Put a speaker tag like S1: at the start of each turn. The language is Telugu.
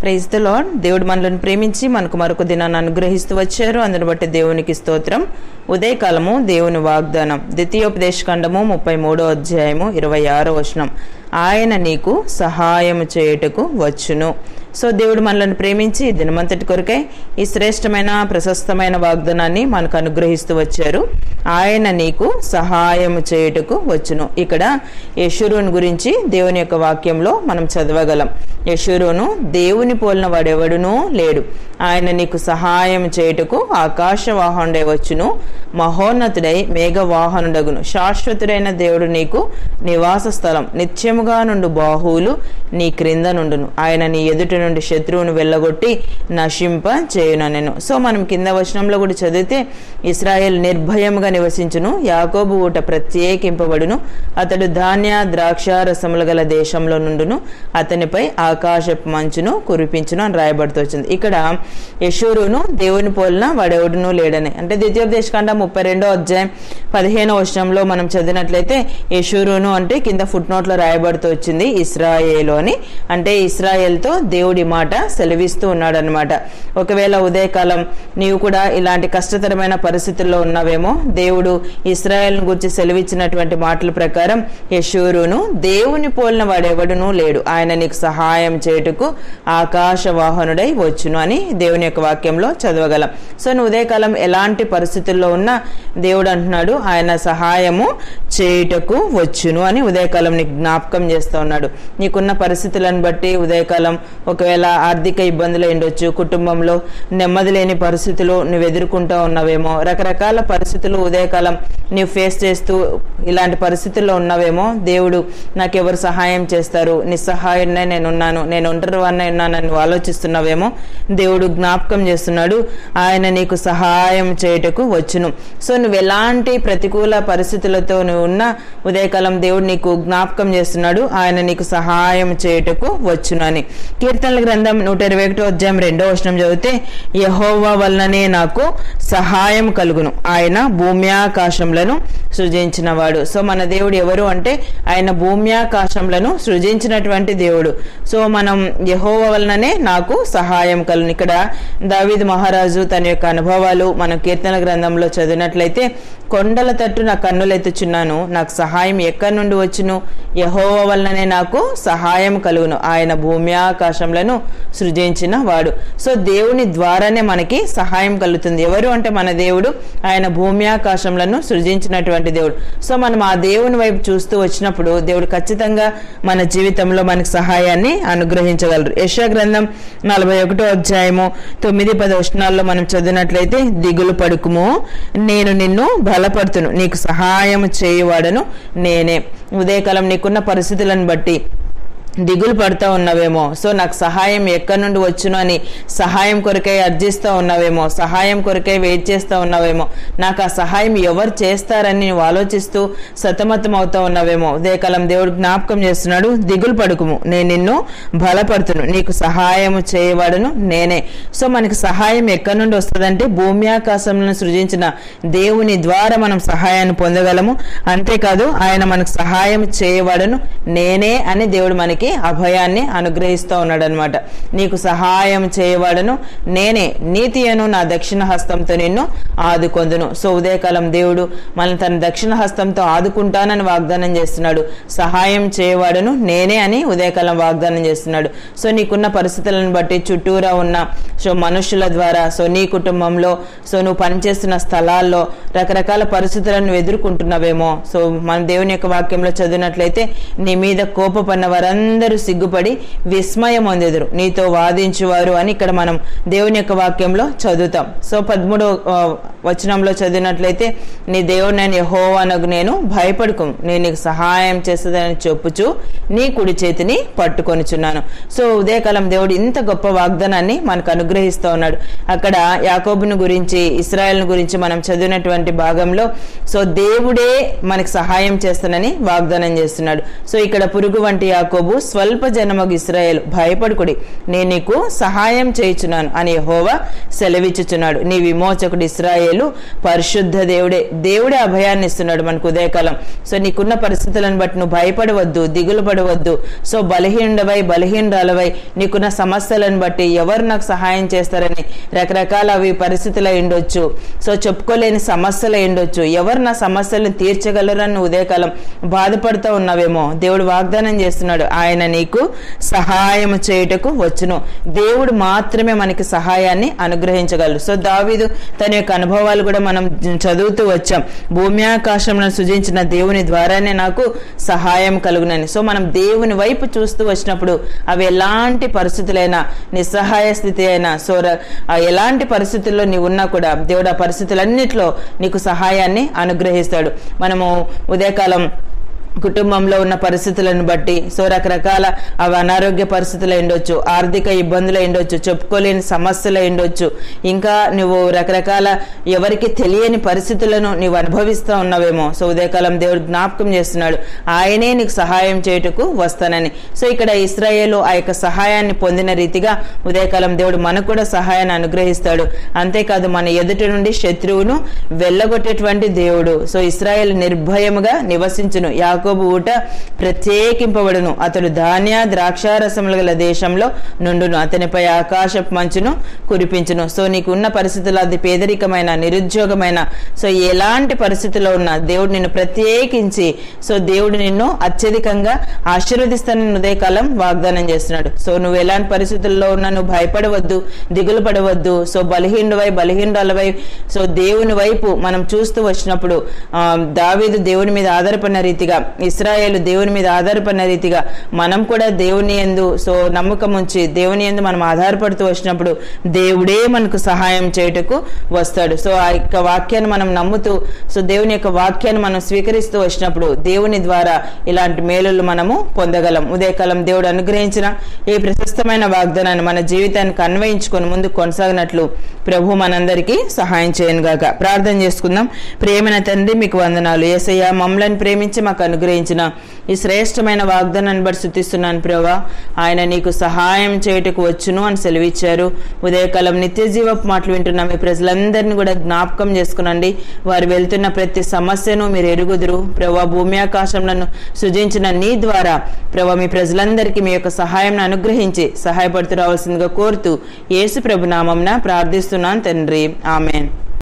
S1: Praise the lord. దేవుడు మనల్ని ప్రేమించి మనకు మరొక దినాన్ని అనుగ్రహిస్తూ వచ్చారు. అందుని బట్టి దేవునికి స్తోత్రం. ఉదయకాలము దేవుని వాగ్దానం. ద్వితీయోపదేశకాండము 33వ అధ్యాయము 26వ వచనం. ఆయన నీకు సహాయం చేయుటకు వచ్చును. సో దేవుడు మనల్ని ప్రేమించి దినమంతటి కొరకై ఈ శ్రేష్టమైన ప్రశస్తమైన వాగ్దానాన్ని మనకు అనుగ్రహిస్తూ వచ్చారు. ఆయన నీకు సహాయం చేయుటకు వచ్చును. ఇక్కడ యెషూరును గురించి దేవుని యొక్క వాక్యంలో మనం చదవగలం. యెషూరును దేవుని పోలిన వాడెవడునూ లేడు. ఆయన నీకు సహాయం చేయుటకు ఆకాశవాహనుడై వచ్చును, మహోన్నతుడై మేఘవాహనుడగును. శాశ్వతుడైన దేవుడు నీకు నివాస స్థలం, నిత్యముగా నుండు బాహువులు నీ క్రింద నుండును. ఆయన నీ ఎదుట నుండి శత్రువును వెళ్ళగొట్టి నశింప చేయుననెను. సో మనం కింద వచనంలో కూడా చదివితే, ఇశ్రాయేల్ నిర్భయముగా నివసించును, యాకోబు ఊట ప్రత్యేకింపబడును, అతడు ధాన్య ద్రాక్ష రసములు గల దేశంలో నుండును, అతనిపై ఆకాశపు మంచును కురిపించును అని రాయబడుతూ వచ్చింది. ఇక్కడ యెషూరును దేవుని పోలిన వాడెవడునూ లేడని, అంటే ద్వితీయోపదేశకాండం 32వ అధ్యాయం 15వ వచనంలో మనం చదివినట్లయితే యెషూరును అంటే కింద ఫుట్ నోట్లో రాయబడుతూ వచ్చింది ఇశ్రాయేలు అని. అంటే ఇశ్రాయేల్తో దేవుడి మాట సెలవిస్తూ ఉన్నాడు అనమాట. ఒకవేళ ఉదయకాలం నీవు కూడా ఇలాంటి కష్టతరమైన పరిస్థితుల్లో ఉన్నావేమో, దేవుడు ఇశ్రాయేల్ను గురించి సెలవిచ్చినటువంటి మాటల ప్రకారం యెషూరును దేవుని పోలిన వాడెవడునూ లేడు, ఆయన నీకు సహాయం చేయుటకు ఆకాశవాహనుడై వచ్చును అని దేవుని యొక్క వాక్యంలో చదవగలం. సో నువ్వు ఉదయకాలం ఎలాంటి పరిస్థితుల్లో ఉన్నా దేవుడు అంటున్నాడు ఆయన సహాయము చేయుటకు వచ్చును అని ఉదయకాలం నీకు జ్ఞాపకం చేస్తూ ఉన్నాడు. నీకున్న పరిస్థితులను బట్టి ఉదయకాలం ఒకవేళ ఆర్థిక ఇబ్బందులు ఉండొచ్చు, కుటుంబంలో నెమ్మది లేని పరిస్థితులు నువ్వు ఎదుర్కొంటూ ఉన్నావేమో, రకరకాల పరిస్థితులు ఉదయకాలం నీవు ఫేస్ చేస్తూ ఇలాంటి పరిస్థితుల్లో ఉన్నావేమో. దేవుడు నాకెవరు సహాయం చేస్తారు, నిస్సహాయుడినే నేనున్నాను, నేను ఒంటరి వాడినే ఉన్నానని నువ్వు ఆలోచిస్తున్నావేమో. దేవుడు జ్ఞాపకం చేస్తున్నాడు ఆయన నీకు సహాయం చేయుటకు వచ్చును. సో నువ్వు ఎలాంటి ప్రతికూల పరిస్థితులతో నువ్వు ఉన్నా ఉదయకాలం దేవుడు నీకు జ్ఞాపకం చేస్తున్నాడు ఆయన నీకు సహాయం చేయుటకు వచ్చును అని. కీర్తనల గ్రంథం 121వ అధ్యాయం 2వ వచనం చదివితే, యెహోవా వలననే నాకు సహాయం కలుగును, ఆయన భూమ్యాకాశములను సృజించినవాడు. సో మన దేవుడు ఎవరు అంటే ఆయన భూమ్యాకాశములను సృజించినటువంటి దేవుడు. సో మనం యెహోవా వలననే నాకు సహాయం కలుగును. ఇక్కడ దావీదు మహారాజు తన యొక్క అనుభవాలు మనం కీర్తనల గ్రంథంలో చదివినట్లయితే, కొండల తట్టు నా కన్నులెత్తుచున్నాను, నాకు సహాయం ఎక్కడి నుండి వచ్చును, యెహోవా వలననే నాకు సహాయం కలుగును, ఆయన భూమ్యాకాశములను సృజించిన వాడు. సో దేవుని ద్వారానే మనకి సహాయం కలుగుతుంది. ఎవరు అంటే మన దేవుడు, ఆయన భూమ్యాకాశములను సృజించినటువంటి దేవుడు. సో మనం ఆ దేవుని వైపు చూస్తూ వచ్చినప్పుడు దేవుడు ఖచ్చితంగా మన జీవితంలో మనకి సహాయాన్ని అనుగ్రహించగలరు. యెషయా గ్రంథం 41వ అధ్యాయము 9-10 వచనాల్లో మనం చదివినట్లయితే, దిగులు పడుకుము, నేను నిన్ను బలపడుతును, నీకు సహాయం చేయువాడను నేనే. ఉదయకాలం నీకున్న పరిస్థితులను బట్టి దిగులు పడుతూ ఉన్నావేమో, సో నాకు సహాయం ఎక్కడి నుండి వచ్చును అని సహాయం కొరకై అర్జిస్తూ ఉన్నావేమో, సహాయం కొరకై వెయిట్ చేస్తూ ఉన్నావేమో, నాకు ఆ సహాయం ఎవరు చేస్తారని నువ్వు ఆలోచిస్తూ సతమతం అవుతూ ఉన్నావేమో. ఉదయకాలం దేవుడు జ్ఞాపకం చేస్తున్నాడు, దిగులు పడుకుము, నేను నిన్ను బలపడుతును, నీకు సహాయం చేయవాడును నేనే. సో మనకి సహాయం ఎక్కడి నుండి వస్తుందంటే భూమ్యాకాశంలో సృజించిన దేవుని ద్వారా మనం సహాయాన్ని పొందగలము. అంతేకాదు ఆయన మనకు సహాయం చేయవాడును నేనే అని దేవుడు మనకి అభయాన్ని అనుగ్రహిస్తూ ఉన్నాడు అనమాట. నీకు సహాయం చేయవాడను నేనే, నీతి అను నా దక్షిణ హస్తంతో నిన్ను ఆదుకొందును. సో ఉదయకాలం దేవుడు మనల్ని తన దక్షిణ హస్తంతో ఆదుకుంటానని వాగ్దానం చేస్తున్నాడు. సహాయం చేయవాడను నేనే అని ఉదయకాలం వాగ్దానం చేస్తున్నాడు. సో నీకున్న పరిస్థితులను బట్టి చుట్టూరా ఉన్న మనుషుల ద్వారా, సో నీ కుటుంబంలో, సో నువ్వు పనిచేస్తున్న స్థలాల్లో రకరకాల పరిస్థితులను నువ్వు ఎదుర్కొంటున్నావేమో. సో మన దేవుని యొక్క వాక్యంలో చదివినట్లయితే, నీ మీద కోపపడిన వారందరూ సిగ్గుపడి విస్మయం పొందెదరు, నీతో వాదించువారు అని ఇక్కడ మనం దేవుని యొక్క వాక్యంలో చదువుతాం. సో 13వ వచనంలో చదివినట్లయితే, నీ దేవుడైన యెహోవానగు నేను భయపడకు, నేను నీకు సహాయం చేస్తుందని చెప్పుచు నీ కుడి చేతిని పట్టుకొనిచున్నాను. సో ఉదయకాలం దేవుడు ఇంత గొప్ప వాగ్దానాన్ని మనకు అనుగ్రహిస్తూ ఉన్నాడు. అక్కడ యాకోబును గురించి, ఇశ్రాయేలును గురించి మనం చదివినటువంటి భాగంలో సో దేవుడే మనకు సహాయం చేస్తానని వాగ్దానం చేస్తున్నాడు. సో ఇక్కడ పురుగు వంటి యాకోబు స్వల్ప జనమగు ఇశ్రాయేలు భయపడుకుడి, నేను నీకు సహాయం చేయుచున్నాను అని యెహోవా సెలవిచ్చుచున్నాడు. నీ విమోచకుడు ఇశ్రాయేలు పరిశుద్ధ దేవుడే అభయాన్ని ఇస్తున్నాడు మనకు ఉదయకాలం. సో నీకున్న పరిస్థితులను బట్టి నువ్వు భయపడవద్దు, దిగులు పడవద్దు. సో బలహీనరాలవై నీకున్న సమస్యలను బట్టి ఎవరు నాకు సహాయం చేస్తారని రకరకాల అవి పరిస్థితులు ఉండొచ్చు, సో చెప్పుకోలేని సమస్యలు ఉండొచ్చు, ఎవరు నా సమస్యలను తీర్చగలరని ఉదయకాలం బాధపడుతూ ఉన్నావేమో. దేవుడు వాగ్దానం చేస్తున్నాడు, ఆయన నీకు సహాయం చేయుటకు వచ్చును. దేవుడు మాత్రమే మనకి సహాయాన్ని అనుగ్రహించగలరు. సో దావీదు తన యొక్క అనుభవాలు కూడా మనం చదువుతూ వచ్చాం. భూమి ఆకాశంలో సృజించిన దేవుని ద్వారానే నాకు సహాయం కలుగునని. సో మనం దేవుని వైపు చూస్తూ వచ్చినప్పుడు అవి ఎలాంటి పరిస్థితులైనా, నిస్సహాయ స్థితి అయినా, సో ఎలాంటి పరిస్థితుల్లో నీవు ఉన్నా కూడా దేవుడు ఆ పరిస్థితులన్నిట్లో నీకు సహాయాన్ని అనుగ్రహిస్తాడు. మనము ఉదయకాలం కుటుంబంలో ఉన్న పరిస్థితులను బట్టి, సో రకరకాల అవి అనారోగ్య పరిస్థితులు ఉండొచ్చు, ఆర్థిక ఇబ్బందులు ఉండొచ్చు, చెప్పుకోలేని సమస్యలు ఉండొచ్చు, ఇంకా నువ్వు రకరకాల ఎవరికి తెలియని పరిస్థితులను నువ్వు అనుభవిస్తూ ఉన్నావేమో. సో ఉదయకాలం దేవుడు జ్ఞాపకం చేస్తున్నాడు, ఆయనే నీకు సహాయం చేయుటకు వస్తానని. సో ఇక్కడ ఇశ్రాయేలు ఆ యొక్క సహాయాన్ని పొందిన రీతిగా ఉదయకాలం దేవుడు మనకు కూడా సహాయాన్ని అనుగ్రహిస్తాడు. అంతేకాదు మన ఎదుటి నుండి శత్రువును వెళ్ళగొట్టేటువంటి దేవుడు. సో ఇశ్రాయేలు నిర్భయముగా నివసించును, యాకోబు ఊట ప్రత్యేకింపబడును, అతడు ధాన్య ద్రాక్షారసములు గల దేశంలో నుండును, అతనిపై ఆకాశపు మంచును కురిపించును. సో నీకు ఉన్న పరిస్థితుల్లో అది పేదరికమైన, నిరుద్యోగమైన, సో ఎలాంటి పరిస్థితుల్లో ఉన్నా దేవుడు నిన్ను ప్రత్యేకించి, సో దేవుడు నిన్ను అత్యధికంగా ఆశీర్వదిస్తానని ఉదయకాలం వాగ్దానం చేస్తున్నాడు. సో నువ్వు ఎలాంటి పరిస్థితుల్లో ఉన్నా నువ్వు భయపడవద్దు, దిగులు పడవద్దు. సో బలహీనులవై సో దేవుని వైపు మనం చూస్తూ వచ్చినప్పుడు దావీదు దేవుని మీద ఆధారపడిన రీతిగా, ఇశ్రాయేలు దేవుని మీద ఆధారపడిన రీతిగా మనం కూడా దేవుని యందు సో నమ్మకం ఉంచి దేవుని యందు మనం ఆధారపడుతూ వచ్చినప్పుడు దేవుడే మనకు సహాయం చేయుటకు వస్తాడు. సో ఆ యొక్క వాక్యాన్ని మనం నమ్ముతూ, సో దేవుని యొక్క వాక్యాన్ని మనం స్వీకరిస్తూ వచ్చినప్పుడు దేవుని ద్వారా ఇలాంటి మేలులు మనము పొందగలం. ఉదయకాలం దేవుడు అనుగ్రహించిన ఈ ప్రశస్తమైన వాగ్దానాన్ని మన జీవితానికి అన్వయించుకొని ముందుకు కొనసాగినట్లు ప్రభు మనందరికీ సహాయం చేయను గాక. ప్రార్థన చేసుకుందాం. ప్రియమైన తండ్రి, మీకు వందనాలు. యేసయ్య, మమ్మల్ని ప్రేమించి మాకు అనుగ్రహించిన ఈ శ్రేష్టమైన వాగ్దానాన్ని బట్టి స్తుతిస్తున్నాను ప్రభువా. ఆయన నీకు సహాయం చేయుటకు వచ్చును అని సెలవిచ్చారు. ఉదయకాలం నిత్య జీవపు మాటలు వింటున్న మీ ప్రజలందరినీ కూడా జ్ఞాపకం చేసుకునండి. వారు వెళ్తున్న ప్రతి సమస్యను మీరు ఎరుగుదురు ప్రభువా. భూమి ఆకాశంలను సృజించిన నీ ద్వారా ప్రభువా మీ ప్రజలందరికీ మీ యొక్క సహాయం అనుగ్రహించి సహాయపడుతూ రావాల్సిందిగా కోరుతూ యేసు ప్రభు నామమున ప్రార్థిస్తున్నాను తండ్రి, ఆమెన్.